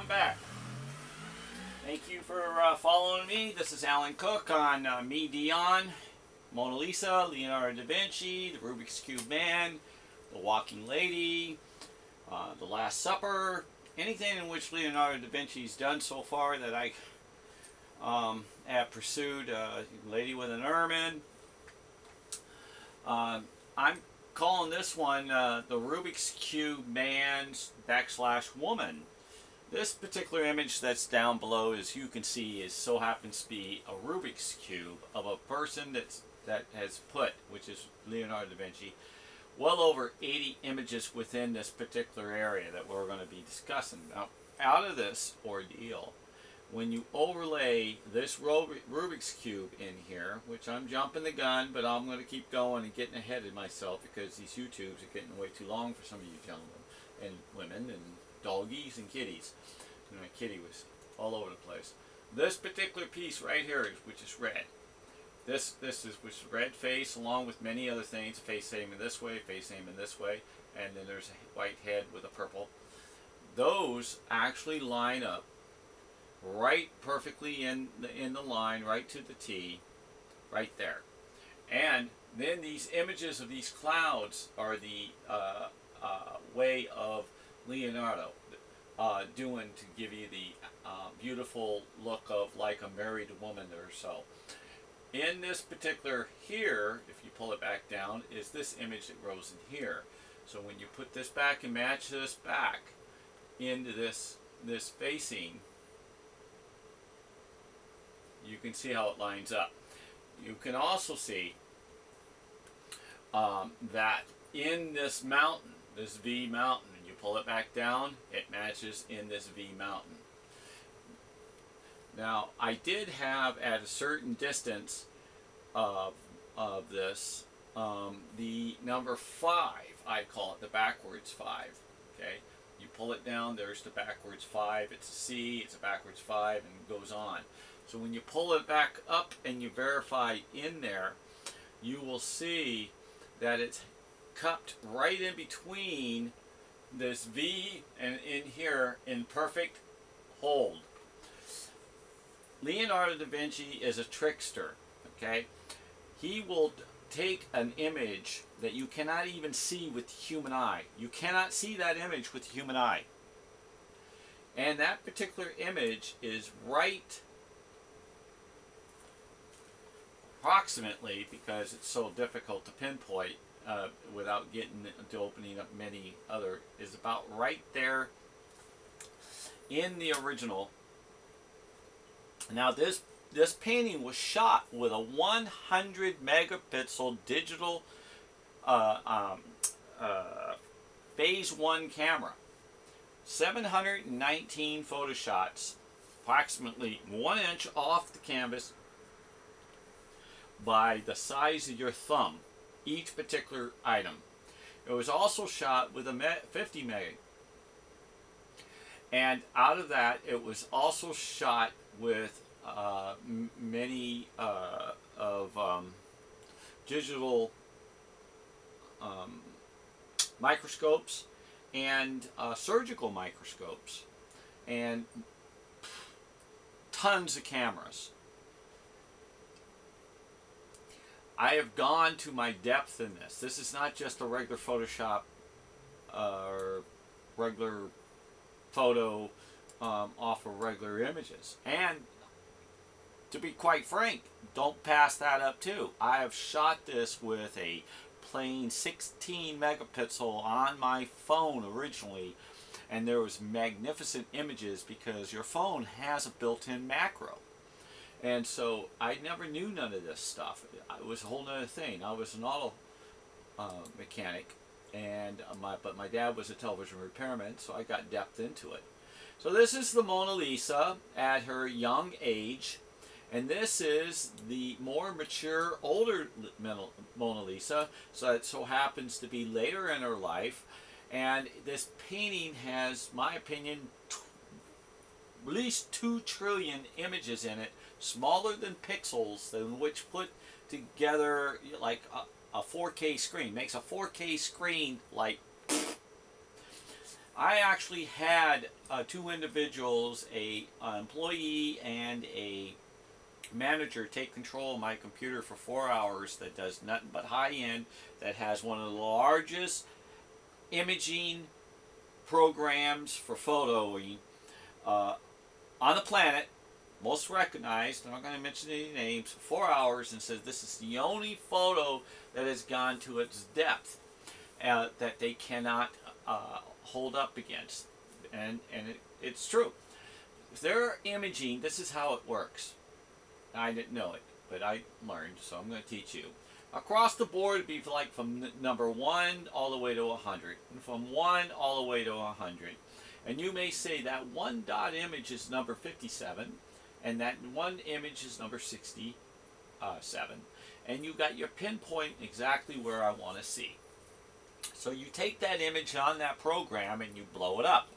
I'm back. Thank you for following me. This is Alan Cook on Me, Dion, Mona Lisa, Leonardo Da Vinci, the Rubik's Cube Man, the Walking Lady, the Last Supper, anything in which Leonardo Da Vinci's done so far that I have pursued. Lady with an Ermine. I'm calling this one the Rubik's Cube Man's / woman. This particular image that's down below, as you can see, so happens to be a Rubik's Cube of a person that has put, which is Leonardo da Vinci, well over 80 images within this particular area that we're going to be discussing. Now, out of this ordeal, when you overlay this Rubik's Cube in here, which I'm jumping the gun, but I'm going to keep going and getting ahead of myself because these YouTubes are getting way too long for some of you gentlemen and women and doggies and kitties. You know, my kitty was all over the place. This particular piece right here, which is red. This is which is red face along with many other things. Face aiming this way, face aiming this way, and then there's a white head with a purple. Those actually line up right perfectly in the line, right to the T, right there. And then these images of these clouds are the way of Leonardo doing to give you the beautiful look of like a married woman or so. In this particular here, if you pull it back down, is this image that goes in here. So when you put this back and match this back into this facing, you can see how it lines up. You can also see that in this mountain, this V mountain, you pull it back down, it matches in this V mountain. Now, I did have at a certain distance of this the number 5, I call it the backwards 5. Okay, you pull it down, there's the backwards 5. It's a C, it's a backwards 5, and it goes on. So when you pull it back up and you verify in there, you will see that it's cupped right in between this V and in here in perfect hold. Leonardo da Vinci is a trickster, okay? He will take an image that you cannot even see with the human eye. You cannot see that image with the human eye. And that particular image is right approximately, because it's so difficult to pinpoint without getting into opening up many other, is about right there in the original. Now this painting was shot with a 100 megapixel digital phase 1 camera, 719 photo shots, approximately 1 inch off the canvas by the size of your thumb, each particular item. It was also shot with a 50 meg, and out of that it was also shot with many digital microscopes and surgical microscopes and tons of cameras. I have gone to my depth in this. This is not just a regular Photoshop or regular photo off of regular images. And to be quite frank, don't pass that up too. I have shot this with a plain 16 megapixel on my phone originally, and there was magnificent images because your phone has a built-in macro. And so I never knew none of this stuff. It was a whole other thing. I was an auto mechanic, and but my dad was a television repairman, so I got depth into it. So this is the Mona Lisa at her young age, and this is the more mature, older Mona Lisa. So it so happens to be later in her life, and this painting has, my opinion, at least 2 trillion images in it, smaller than pixels, than which put together like a 4K screen. Makes a 4K screen like I actually had two individuals, an employee and a manager, take control of my computer for 4 hours that does nothing but high end, that has one of the largest imaging programs for photoing on the planet, most recognized. I'm not going to mention any names. 4 hours, and says this is the only photo that has gone to its depth that they cannot hold up against, and it's true. If they're imaging, this is how it works. I didn't know it, but I learned, so I'm going to teach you. Across the board, it'd be like from number 1 all the way to 100, and from 1 all the way to 100. And you may say that one dot image is number 57, and that one image is number 67, and you got your pinpoint exactly where I want to see. So you take that image on that program and you blow it up.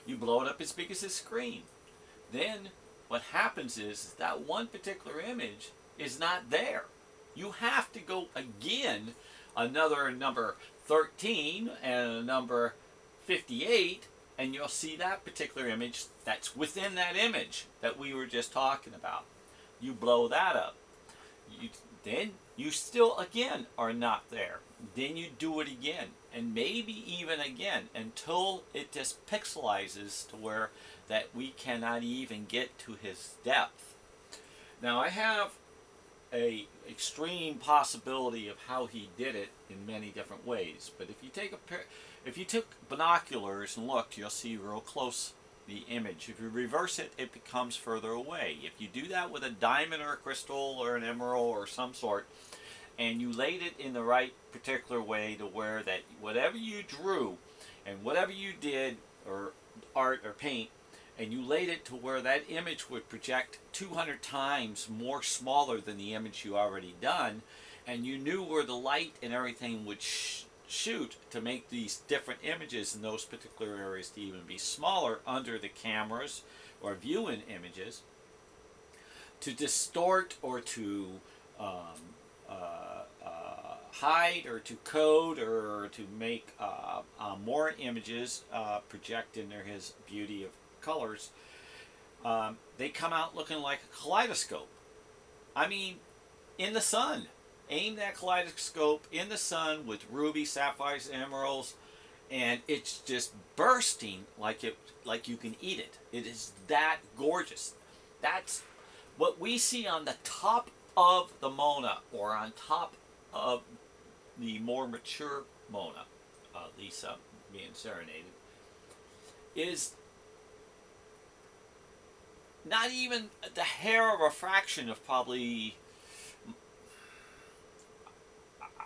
You blow it up as big as the screen. Then what happens is that one particular image is not there. You have to go again, another number 13 and a number 58, and you'll see that particular image that's within that image that we were just talking about. You blow that up. Then you still again are not there. Then you do it again, and maybe even again, until it just pixelizes to where that we cannot even get to his depth. Now I have a extreme possibility of how he did it in many different ways, but if you took binoculars and looked, you'll see real close the image. If you reverse it, it becomes further away. If you do that with a diamond or a crystal or an emerald or some sort, and you laid it in the right particular way to where that whatever you drew and whatever you did, or art or paint, and you laid it to where that image would project 200 times more smaller than the image you already done, and you knew where the light and everything would shoot to make these different images in those particular areas to even be smaller under the cameras or viewing images, to distort or to hide or to code or to make more images project into his beauty of colors, they come out looking like a kaleidoscope. I mean, in the sun. Aim that kaleidoscope in the sun with rubies, sapphires, emeralds, and it's just bursting like you can eat it. It is that gorgeous. That's what we see on the top of the Mona, or on top of the more mature Mona, Lisa being serenaded, is not even the hair of a fraction of probably,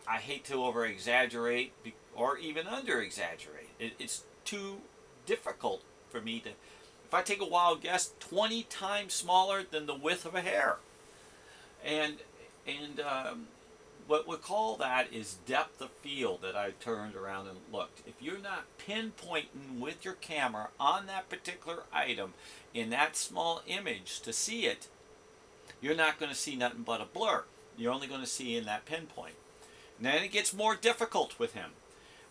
I hate to over exaggerate or even under exaggerate. It's too difficult for me to, if I take a wild guess, 20 times smaller than the width of a hair. And what we call that is depth of field that I turned around and looked. If you're not pinpointing with your camera on that particular item in that small image to see it, you're not going to see nothing but a blur. You're only going to see in that pinpoint. And then it gets more difficult with him.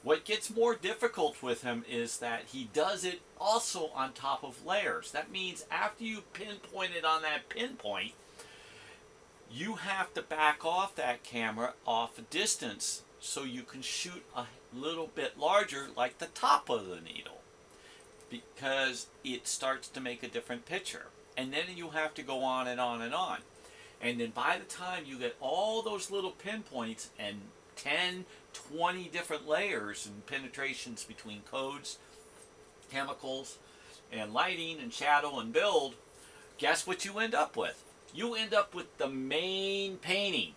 What gets more difficult with him is that he does it also on top of layers. That means after you pinpoint it on that pinpoint, you have to back off that camera off a distance so you can shoot a little bit larger, like the top of the needle, because it starts to make a different picture. And then you have to go on and on and on. And then by the time you get all those little pinpoints and 10, 20 different layers and penetrations between codes, chemicals, and lighting and shadow and build, guess what you end up with? You end up with the main painting.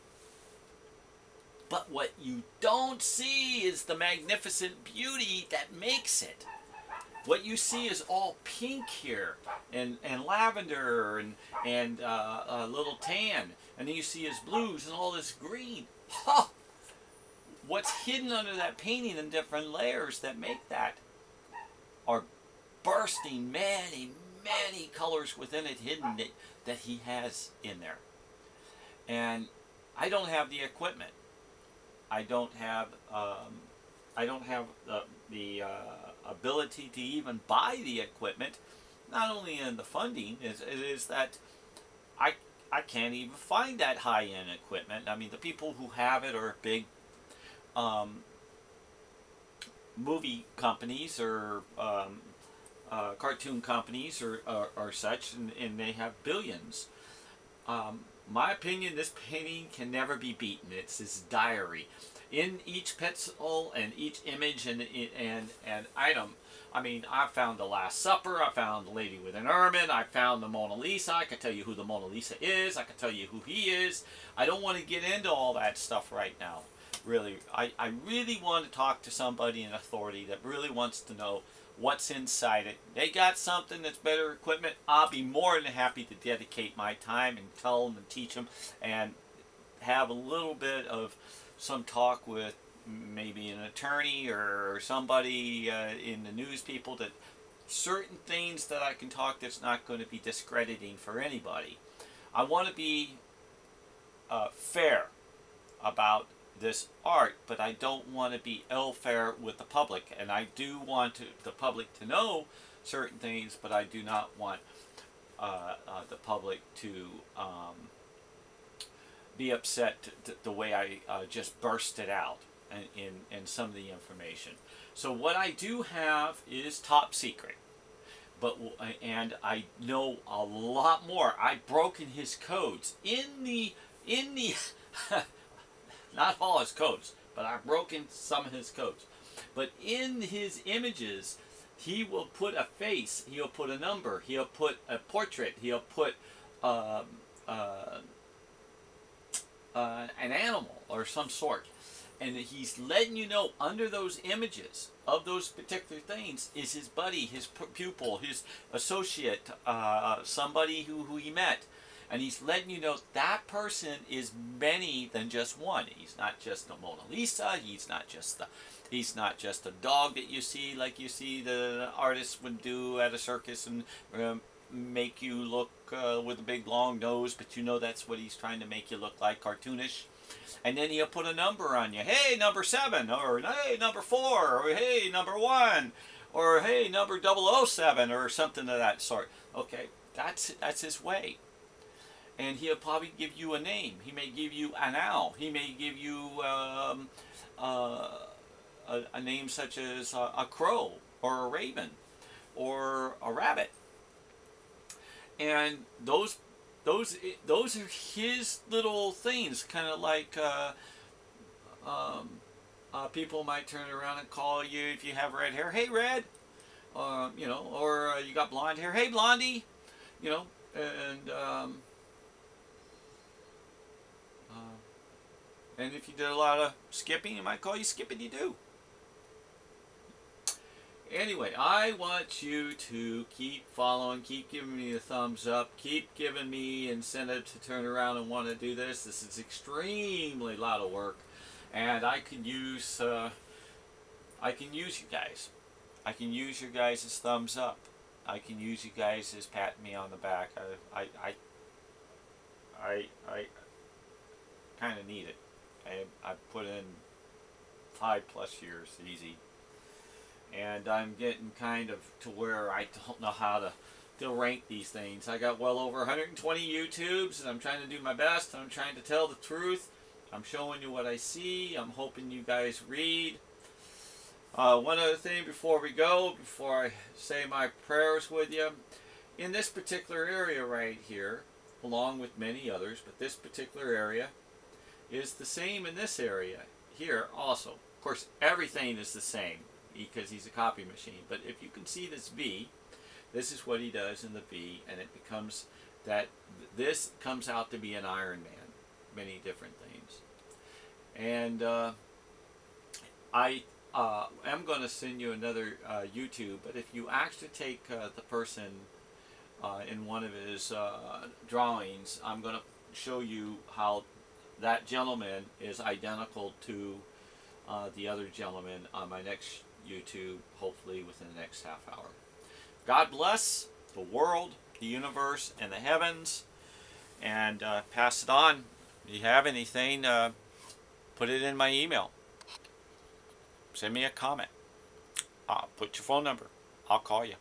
But what you don't see is the magnificent beauty that makes it. What you see is all pink here, and lavender, and a little tan, and then you see his blues and all this green. Huh! What's hidden under that painting in different layers that make that are bursting many, many colors within it hidden that he has in there. And I don't have the equipment. I don't have the ability to even buy the equipment. Not only in the funding, is that I can't even find that high-end equipment. I mean, the people who have it are big movie companies or cartoon companies or such, and they have billions. My opinion, this painting can never be beaten. It's his diary. In each pencil and each image and item, I mean, I found the Last Supper, I found the Lady with an Ermine, I found the Mona Lisa. I can tell you who the Mona Lisa is, I can tell you who he is. I don't want to get into all that stuff right now. Really, I really want to talk to somebody in authority that really wants to know what's inside it. They got something that's better equipment, I'll be more than happy to dedicate my time and tell them and teach them and have a little bit of some talk with maybe an attorney or somebody in the news people, that certain things that I can talk that's not going to be discrediting for anybody. I want to be fair about this art, but I don't want to be ill-fair with the public, and I do want the public to know certain things, but I do not want the public to be upset the way I just bursted out in some of the information. So what I do have is top secret, and I know a lot more. I've broken his codes in the not all his codes, but I've broken some of his codes. But in his images, he will put a face, he'll put a number, he'll put a portrait, he'll put an animal or some sort. And he's letting you know under those images of those particular things is his buddy, his pupil, his associate, somebody who he met. And he's letting you know that person is many than just one. He's not just the Mona Lisa. He's not just a dog that you see like you see the artists would do at a circus and make you look with a big long nose, but you know that's what he's trying to make you look like, cartoonish. And then he'll put a number on you. Hey, number 7, or hey, number 4, or hey, number 1, or hey, number 007, or something of that sort. Okay, that's his way. And he'll probably give you a name. He may give you an owl. He may give you a name such as a crow, or a raven, or a rabbit. And those are his little things, kind of like people might turn around and call you if you have red hair, hey red, you know, or you got blonde hair, hey blondie, you know, and if you did a lot of skipping, it might call you Skippity-Doo. Anyway, I want you to keep following, keep giving me a thumbs up, keep giving me incentive to turn around and want to do this. This is extremely a lot of work, and I can use you guys. I can use your guys' thumbs up. I can use you guys as patting me on the back. I kind of need it. I put in 5+ years easy. And I'm getting kind of to where I don't know how to rank these things. I got well over 120 YouTubes, and I'm trying to do my best. I'm trying to tell the truth. I'm showing you what I see. I'm hoping you guys read. One other thing before we go, before I say my prayers with you. In this particular area right here, along with many others, but this particular area is the same in this area here also. Of course, everything is the same, because he's a copy machine. But if you can see this V, this is what he does in the V, and it becomes that this comes out to be an Iron Man, many different things. And I am going to send you another YouTube, but if you actually take the person in one of his drawings, I'm going to show you how that gentleman is identical to the other gentleman on my next YouTube, hopefully within the next half hour. God bless the world, the universe, and the heavens, and pass it on. If you have anything, put it in my email. Send me a comment. Put your phone number. I'll call you.